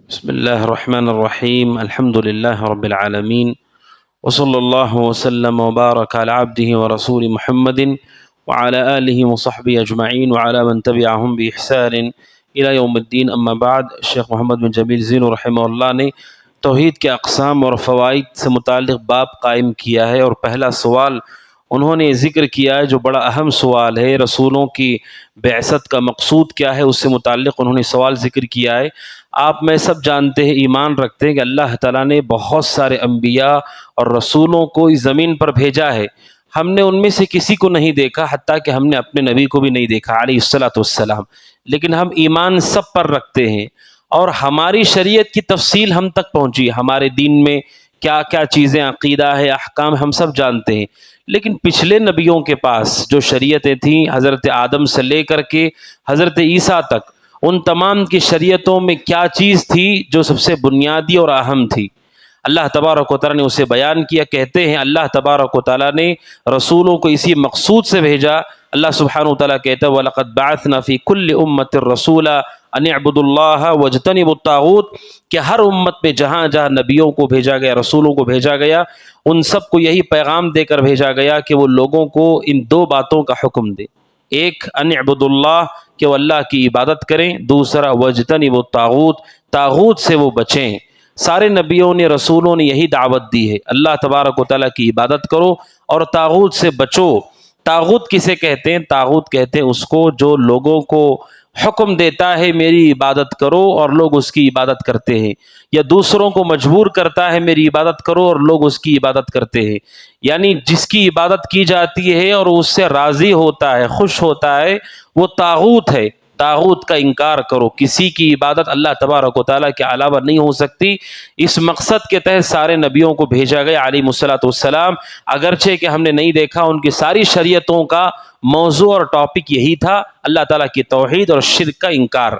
بسم اللہ الرحمن الرحیم الحمد للہ رب العالمین وصلی اللہ وسلم وبارک علی عبدہ ورسول محمد وعلى آلہ وصحبہ اجمعین وعلى من تبعہم بإحسان الی یوم الدین. اما بعد، شیخ محمد بن جمیل زینو رحمہ اللہ نے توحید کے اقسام اور فوائد سے متعلق باب قائم کیا ہے، اور پہلا سوال انہوں نے ذکر کیا ہے جو بڑا اہم سوال ہے، رسولوں کی بعثت کا مقصود کیا ہے، اس سے متعلق انہوں نے سوال ذکر کیا ہے. آپ میں سب جانتے ہیں، ایمان رکھتے ہیں کہ اللہ تعالیٰ نے بہت سارے انبیاء اور رسولوں کو اس زمین پر بھیجا ہے. ہم نے ان میں سے کسی کو نہیں دیکھا، حتیٰ کہ ہم نے اپنے نبی کو بھی نہیں دیکھا علیہ الصلاۃ والسلام، لیکن ہم ایمان سب پر رکھتے ہیں، اور ہماری شریعت کی تفصیل ہم تک پہنچی. ہمارے دین میں کیا کیا چیزیں، عقیدہ ہے، احکام، ہم سب جانتے ہیں. لیکن پچھلے نبیوں کے پاس جو شریعتیں تھیں، حضرت آدم سے لے کر کے حضرت عیسیٰ تک، ان تمام کی شریعتوں میں کیا چیز تھی جو سب سے بنیادی اور اہم تھی؟ اللہ تبارک و تعالیٰ نے اسے بیان کیا. کہتے ہیں اللہ تبارک و تعالیٰ نے رسولوں کو اسی مقصود سے بھیجا. اللہ سبحانہ و تعالیٰ کہتا ہے وَلَقَدْ بَعَثْنَا فِي كُلِّ أُمَّةٍ رَسُولًا أَنِ اعْبُدُوا اللَّهَ وَاجْتَنِبُوا الطَّاغُوتَ، کہ ہر امت میں جہاں جہاں نبیوں کو بھیجا گیا، رسولوں کو بھیجا گیا، ان سب کو یہی پیغام دے کر بھیجا گیا کہ وہ لوگوں کو ان دو باتوں کا حکم دے. ایک ان اعبدوا اللہ، کہ وہ اللہ کی عبادت کریں. دوسرا واجتنبوا الطاغوت، طاغوت سے وہ بچیں. سارے نبیوں نے، رسولوں نے یہی دعوت دی ہے، اللہ تبارک و تعالیٰ کی عبادت کرو اور طاغوت سے بچو. طاغوت کسے کہتے ہیں؟ طاغوت کہتے ہیں اس کو جو لوگوں کو حکم دیتا ہے میری عبادت کرو اور لوگ اس کی عبادت کرتے ہیں، یا دوسروں کو مجبور کرتا ہے میری عبادت کرو اور لوگ اس کی عبادت کرتے ہیں. یعنی جس کی عبادت کی جاتی ہے اور اس سے راضی ہوتا ہے، خوش ہوتا ہے، وہ طاغوت ہے. طاغوت کا انکار کرو. کسی کی عبادت اللہ تبارک و تعالیٰ کے علاوہ نہیں ہو سکتی. اس مقصد کے تحت سارے نبیوں کو بھیجا گیا علیہ الصلاۃ والسلام، اگرچہ کہ ہم نے نہیں دیکھا ان کی ساری شریعتوں کا موضوع اور ٹاپک یہی تھا، اللہ تعالیٰ کی توحید اور شرک کا انکار.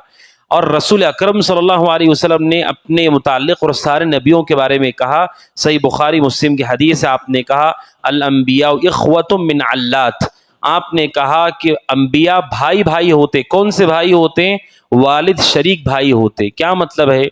اور رسول اکرم صلی اللہ علیہ وسلم نے اپنے متعلق اور سارے نبیوں کے بارے میں کہا، صحیح بخاری مسلم کی حدیث ہے، آپ نے کہا الانبیاء اخوۃ من علات. آپ نے کہا کہ انبیاء بھائی بھائی ہوتے. کون سے بھائی ہوتے ہیں؟ والد شریک بھائی ہوتے. کیا مطلب ہے؟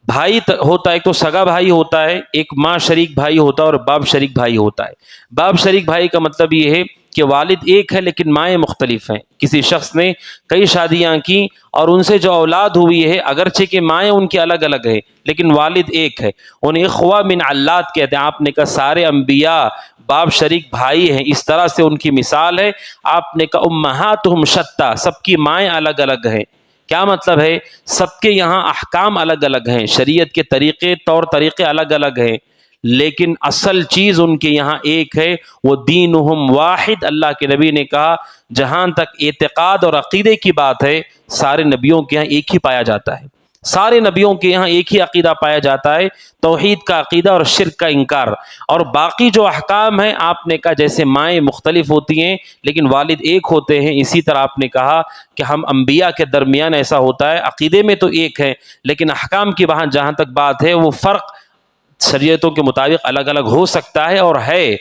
بھائی ہوتا ہے، ایک تو سگا بھائی ہوتا ہے، ایک ماں شریک بھائی ہوتا ہے، اور باپ شریک بھائی ہوتا ہے. باپ شریک بھائی کا مطلب یہ ہے کہ والد ایک ہے لیکن مائیں مختلف ہیں. کسی شخص نے کئی شادیاں کی اور ان سے جو اولاد ہوئی ہے، اگرچہ کہ مائیں ان کی الگ الگ ہیں لیکن والد ایک ہے، انہیں اخوہ من علات کہتے ہیں. آپ نے کہا سارے انبیاء باپ شریک بھائی ہیں، اس طرح سے ان کی مثال ہے. آپ نے کہا امہاتہم شتیٰ، سب کی مائیں الگ الگ ہیں. کیا مطلب ہے؟ سب کے یہاں احکام الگ الگ ہیں، شریعت کے طریقے، طور طریقے الگ الگ ہیں، لیکن اصل چیز ان کے یہاں ایک ہے، وہ دینہم واحد. اللہ کے نبی نے کہا جہاں تک اعتقاد اور عقیدے کی بات ہے، سارے نبیوں کے یہاں ایک ہی پایا جاتا ہے. سارے نبیوں کے یہاں ایک ہی عقیدہ پایا جاتا ہے، توحید کا عقیدہ اور شرک کا انکار. اور باقی جو احکام ہیں، آپ نے کہا جیسے مائیں مختلف ہوتی ہیں لیکن والد ایک ہوتے ہیں، اسی طرح آپ نے کہا کہ ہم انبیاء کے درمیان ایسا ہوتا ہے، عقیدے میں تو ایک ہے لیکن احکام کی وہاں جہاں تک بات ہے، وہ فرق شریعتوں کے مطابق الگ الگ ہو سکتا ہے اور ہے.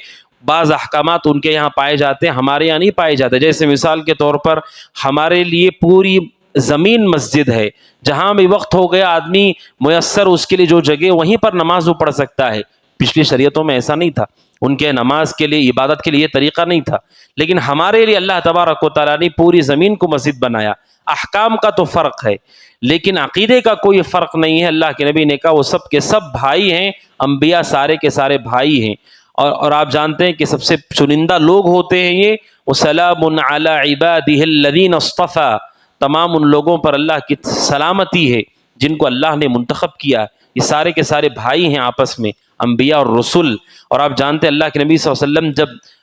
بعض احکامات ان کے یہاں پائے جاتے ہیں، ہمارے یہاں نہیں پائے جاتے. جیسے مثال کے طور پر ہمارے لیے پوری زمین مسجد ہے، جہاں بھی وقت ہو گیا آدمی میسر اس کے لیے جو جگہ وہیں پر نماز وہ پڑھ سکتا ہے. پچھلی شریعتوں میں ایسا نہیں تھا، ان کے نماز کے لیے، عبادت کے لیے یہ طریقہ نہیں تھا. لیکن ہمارے لیے اللہ تبارک و تعالیٰ نے پوری زمین کو مسجد بنایا. احکام کا تو فرق ہے لیکن عقیدے کا کوئی فرق نہیں ہے. اللہ کے نبی نے کہا وہ سب کے سب بھائی ہیں، انبیاء سارے کے سارے بھائی ہیں. اور آپ جانتے ہیں کہ سب سے چنندہ لوگ ہوتے ہیں یہ، وَسَلَامٌ عَلَىٰ عِبَادِهِ الَّذِينَ اصْطَفَىٰ. تمام ان لوگوں پر اللہ کی سلامتی ہے جن کو اللہ نے منتخب کیا. یہ سارے کے سارے بھائی ہیں آپس میں، انبیاء اور رسول. اور آپ جانتے ہیں اللہ کے نبی صلی اللہ علیہ وسلم جب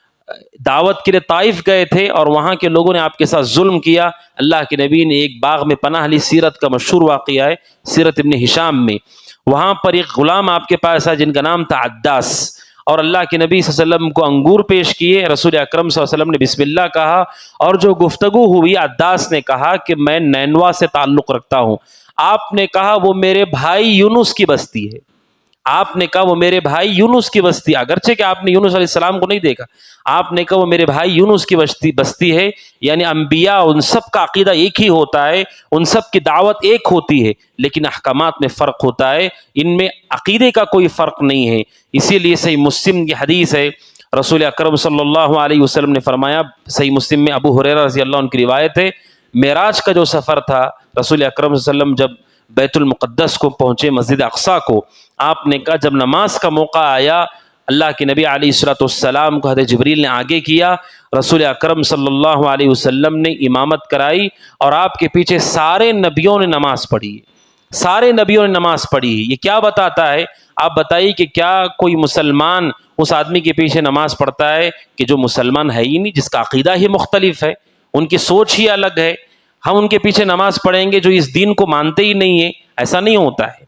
دعوت کے لیے طائف گئے تھے اور وہاں کے لوگوں نے آپ کے ساتھ ظلم کیا، اللہ کے نبی نے ایک باغ میں پناہ لی. سیرت کا مشہور واقعہ ہے، سیرت ابن ہشام میں. وہاں پر ایک غلام آپ کے پاس ہے جن کا نام تھا عداس، اور اللہ کے نبی صلی اللہ علیہ وسلم کو انگور پیش کیے. رسول اکرم صلی اللہ علیہ وسلم نے بسم اللہ کہا، اور جو گفتگو ہوئی عداس نے کہا کہ میں نینوا سے تعلق رکھتا ہوں. آپ نے کہا وہ میرے بھائی یونس کی بستی ہے. آپ نے کہا وہ میرے بھائی یونس کی بستی، اگرچہ کہ آپ نے یونس علیہ السلام کو نہیں دیکھا، آپ نے کہا وہ میرے بھائی یونس کی بستی ہے. یعنی انبیاء ان سب کا عقیدہ ایک ہی ہوتا ہے، ان سب کی دعوت ایک ہوتی ہے، لیکن احکامات میں فرق ہوتا ہے، ان میں عقیدے کا کوئی فرق نہیں ہے. اسی لیے صحیح مسلم کی حدیث ہے، رسول اکرم صلی اللہ علیہ وسلم نے فرمایا، صحیح مسلم میں ابو ہریرہ رضی اللہ عنہ کی روایت ہے، معراج کا جو سفر تھا، رسول اکرم صلی اللہ علیہ وسلم جب بیت المقدس کو پہنچے، مسجد اقصیٰ کو، آپ نے کہا جب نماز کا موقع آیا، اللہ کے نبی علیہ الصلوۃ والسلام کو حضرت جبریل نے آگے کیا، رسول اکرم صلی اللہ علیہ وسلم نے امامت کرائی، اور آپ کے پیچھے سارے نبیوں نے نماز پڑھی، سارے نبیوں نے نماز پڑھی. یہ کیا بتاتا ہے؟ آپ بتائیے کہ کیا کوئی مسلمان اس آدمی کے پیچھے نماز پڑھتا ہے کہ جو مسلمان ہے ہی نہیں، جس کا عقیدہ ہی مختلف ہے، ان کی سوچ ہی الگ ہے؟ ہم ان کے پیچھے نماز پڑھیں گے جو اس دین کو مانتے ہی نہیں ہیں؟ ایسا نہیں ہوتا ہے.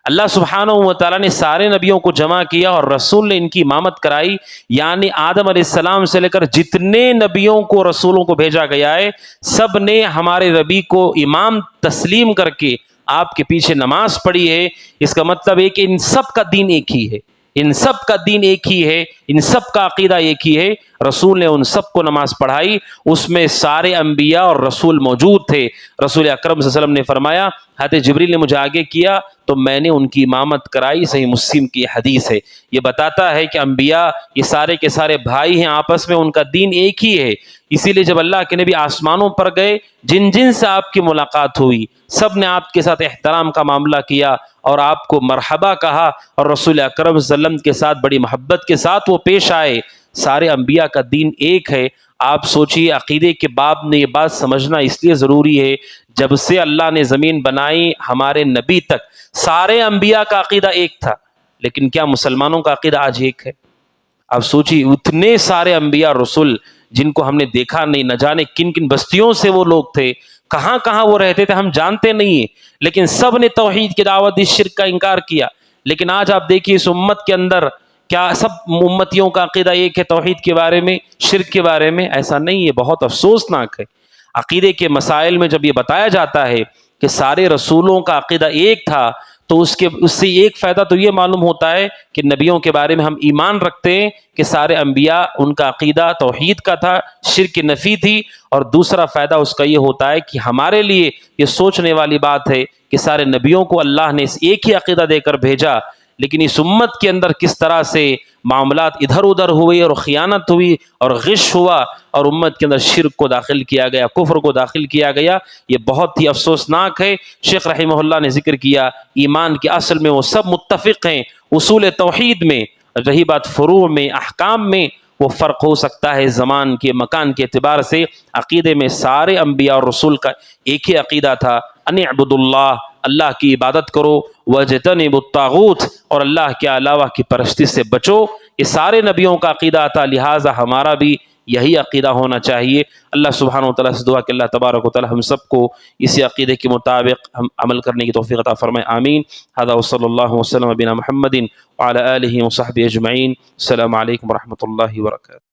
اللہ سبحانہ و تعالیٰ نے سارے نبیوں کو جمع کیا اور رسول نے ان کی امامت کرائی. یعنی آدم علیہ السلام سے لے کر جتنے نبیوں کو رسولوں کو بھیجا گیا ہے، سب نے ہمارے نبی کو امام تسلیم کر کے آپ کے پیچھے نماز پڑھی ہے. اس کا مطلب ہے کہ ان سب کا دین ایک ہی ہے، ان سب کا دین ایک ہی ہے، ان سب کا عقیدہ ایک ہی ہے. رسول نے ان سب کو نماز پڑھائی، اس میں سارے انبیاء اور رسول موجود تھے. رسول اکرم صلی اللہ علیہ وسلم نے فرمایا، حضرت جبریل نے مجھے آگے کیا تو میں نے ان کی امامت کرائی. صحیح مسلم کی حدیث ہے. یہ بتاتا ہے کہ انبیاء یہ سارے کے سارے بھائی ہیں، آپس میں ان کا دین ایک ہی ہے. اسی لیے جب اللہ کے نبی آسمانوں پر گئے، جن جن سے آپ کی ملاقات ہوئی، سب نے آپ کے ساتھ احترام کا معاملہ کیا اور آپ کو مرحبا کہا، اور رسول اکرم صلی اللہ علیہ وسلم کے ساتھ بڑی محبت کے ساتھ وہ پیش آئے. سارے انبیاء کا دین ایک ہے. آپ سوچئے، عقیدے کے باب میں یہ بات سمجھنا اس لیے ضروری ہے، جب سے اللہ نے زمین بنائی ہمارے نبی تک سارے انبیاء کا عقیدہ ایک تھا، لیکن کیا مسلمانوں کا عقیدہ آج ایک ہے؟ اب سوچئے، اتنے سارے انبیاء رسول جن کو ہم نے دیکھا نہیں، نہ جانے کن کن بستیوں سے وہ لوگ تھے، کہاں کہاں وہ رہتے تھے ہم جانتے نہیں ہیں، لیکن سب نے توحید کی دعوت دی، شرک کا انکار کیا. لیکن آج آپ دیکھیے اس امت کے اندر کیا سب امتیوں کا عقیدہ ایک ہے توحید کے بارے میں، شرک کے بارے میں؟ ایسا نہیں ہے. بہت افسوسناک ہے. عقیدے کے مسائل میں جب یہ بتایا جاتا ہے کہ سارے رسولوں کا عقیدہ ایک تھا، تو اس سے ایک فائدہ تو یہ معلوم ہوتا ہے کہ نبیوں کے بارے میں ہم ایمان رکھتے ہیں کہ سارے انبیاء ان کا عقیدہ توحید کا تھا، شرک کی نفی تھی. اور دوسرا فائدہ اس کا یہ ہوتا ہے کہ ہمارے لیے یہ سوچنے والی بات ہے کہ سارے نبیوں کو اللہ نے اس ایک ہی عقیدہ دے کر بھیجا، لیکن اس امت کے اندر کس طرح سے معاملات ادھر ادھر ہوئے اور خیانت ہوئی اور غش ہوا، اور امت کے اندر شرک کو داخل کیا گیا، کفر کو داخل کیا گیا، یہ بہت ہی افسوسناک ہے. شیخ رحمہ اللہ نے ذکر کیا، ایمان کے اصل میں وہ سب متفق ہیں، اصول توحید میں. رہی بات فروع میں، احکام میں وہ فرق ہو سکتا ہے زمان کے مکان کے اعتبار سے. عقیدے میں سارے انبیاء اور رسول کا ایک ہی عقیدہ تھا، ان اعبدوا اللہ، اللہ کی عبادت کرو، واجتنبوا الطاغوت، اور اللہ کے علاوہ کی پرستی سے بچو. یہ سارے نبیوں کا عقیدہ تھا، لہٰذا ہمارا بھی یہی عقیدہ ہونا چاہیے. اللہ سبحانہ و تعالیٰ سے دعا کہ اللہ تبارک و تعالیٰ ہم سب کو اسی عقیدے کے مطابق ہم عمل کرنے کی توفیق عطا فرمائے. آمین. ھذا وصلی اللہ وسلم بنا محمد وعلی آلہ وصحبہ اجمعین. السلام علیکم ورحمۃ اللہ وبرکاتہ.